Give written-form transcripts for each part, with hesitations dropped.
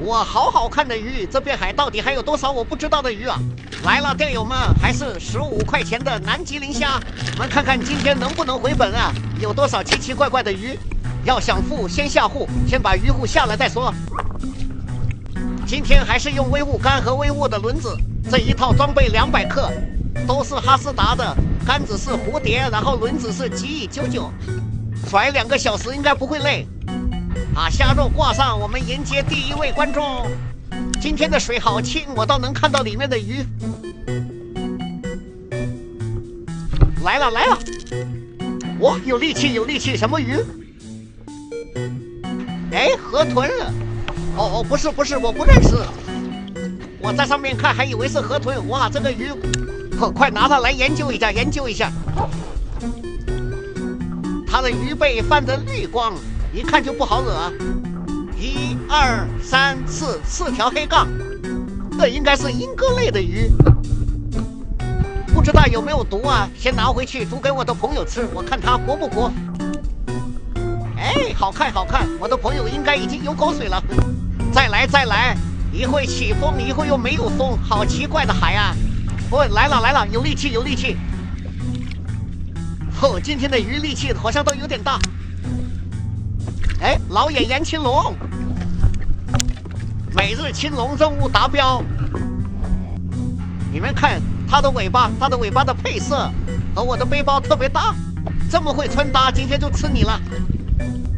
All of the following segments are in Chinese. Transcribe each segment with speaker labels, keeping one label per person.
Speaker 1: 哇，好好看的鱼！这片海到底还有多少我不知道的鱼啊？来了，钓友们，还是15块钱的南极磷虾，我们看看今天能不能回本啊？有多少奇奇怪怪的鱼？要想富，先下户，先把鱼户下了再说。今天还是用微物杆和微物的轮子，这一套装备200克，都是哈斯达的，杆子是蝴蝶，然后轮子是GE99，甩2个小时应该不会累。把虾肉挂上，我们迎接第一位观众。今天的水好清，我倒能看到里面的鱼。来了来了！哇，有力气有力气，什么鱼？哎，河豚了。哦，不是，我不认识。我在上面看还以为是河豚。哇，这个鱼，快拿它来研究一下研究一下。它的鱼背泛着绿光，一看就不好惹。1、2、3、4条黑杠，这应该是鹰哥类的鱼，不知道有没有毒啊？先拿回去煮给我的朋友吃，我看他活不活。哎，好看好看，我的朋友应该已经有口水了。再来，一会起风，一会又没有风，好奇怪的海啊！哦，来了，有力气有力气。哦，今天的鱼力气好像都有点大。哎，老眼岩青龙，每日青龙任务达标。你们看它的尾巴的配色和我的背包特别搭，这么会穿搭，今天就吃你了。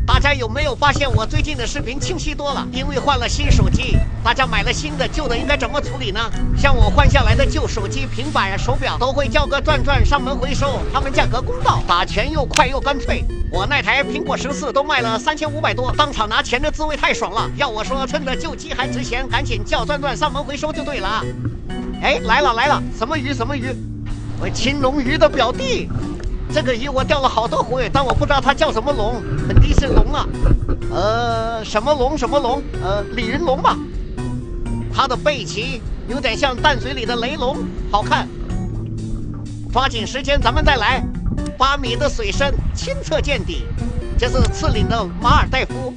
Speaker 1: 大家有没有发现我最近的视频清晰多了？因为换了新手机，大家买了新的，旧的应该怎么处理呢？像我换下来的旧手机、平板、手表都会交个转上门回收，他们价格公道，打钱又快又干脆。我那台苹果14都卖了3500多，当场拿钱的滋味太爽了。要我说，趁着旧机还值钱，赶紧叫转上门回收就对了。哎，来了，什么鱼？我青龙鱼的表弟。这个鱼我钓了好多回，但我不知道它叫什么龙，肯定是龙啊。什么龙？李云龙吧。它的背鳍有点像淡水里的雷龙，好看。抓紧时间，咱们再来。8米的水深，清澈见底。这是赤岭的马尔代夫。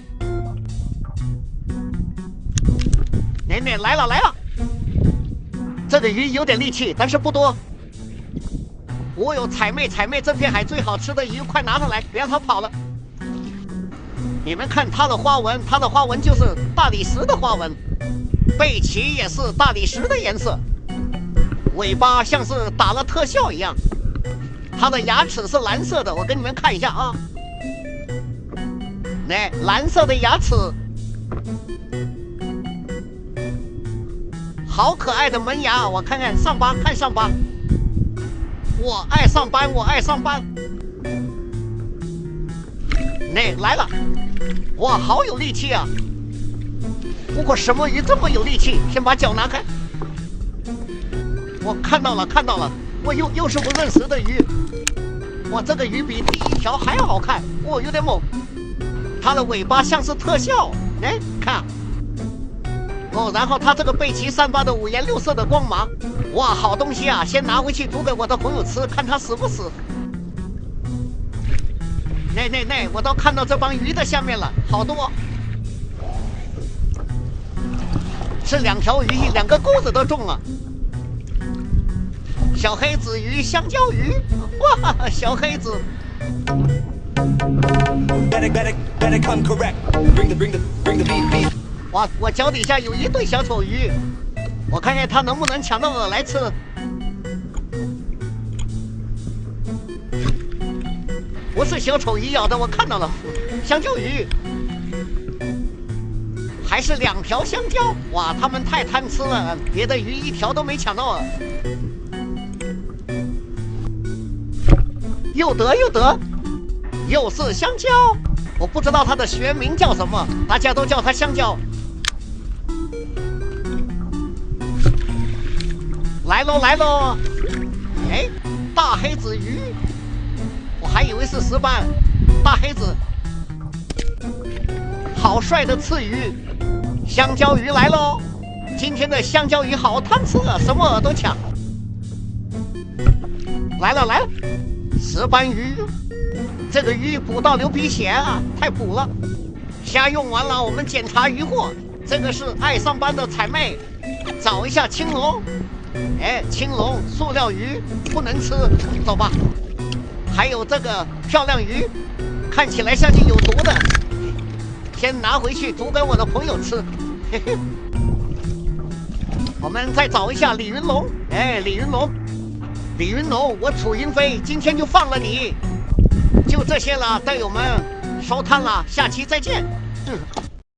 Speaker 1: 来了。这个鱼有点力气，但是不多。我有彩妹，这片海最好吃的鱼，快拿上来，别让它跑了。你们看它的花纹就是大理石的花纹，背鳍也是大理石的颜色，尾巴像是打了特效一样。它的牙齿是蓝色的，我给你们看一下啊，蓝色的牙齿，好可爱的门牙，我看上巴，看上巴。我爱上班。来了，哇，好有力气啊！不过什么鱼这么有力气？先把脚拿开。我看到了，我又是不认识的鱼。哇，这个鱼比第一条还要好看，哇，有点猛。它的尾巴像是特效，看。哦，然后它这个背鳍散发的5颜6色的光芒，哇，好东西啊！先拿回去煮给我的朋友吃，看他死不死。我都看到这帮鱼的下面了，好多，是2条鱼，2个钩子都中了。小黑子鱼、香蕉鱼，哇，小黑子。Better come correct. Bring the beef. 哇，我脚底下有一对小丑鱼，我看看它能不能抢到饵来吃。不是小丑鱼咬的，我看到了，香蕉鱼，还是2条香蕉。哇，它们太贪吃了，别的鱼1条都没抢到。又得，又是香蕉，我不知道它的学名叫什么，大家都叫它香蕉。来喽！哎，大黑子鱼，我还以为是石斑。大黑子，好帅的刺鱼，香蕉鱼来喽！今天的香蕉鱼好贪吃啊，什么饵都抢。来了，石斑鱼，这个鱼捕到流鼻血啊，太补了。虾用完了，我们检查鱼货。这个是爱上班的彩妹，找一下青龙。哎，青龙塑料鱼不能吃，走吧。还有这个漂亮鱼，看起来像是有毒的，先拿回去煮给我的朋友吃。嘿嘿。我们再找一下李云龙。哎，李云龙，李云龙，我楚云飞今天就放了你。就这些了，队友们，收摊了，下期再见。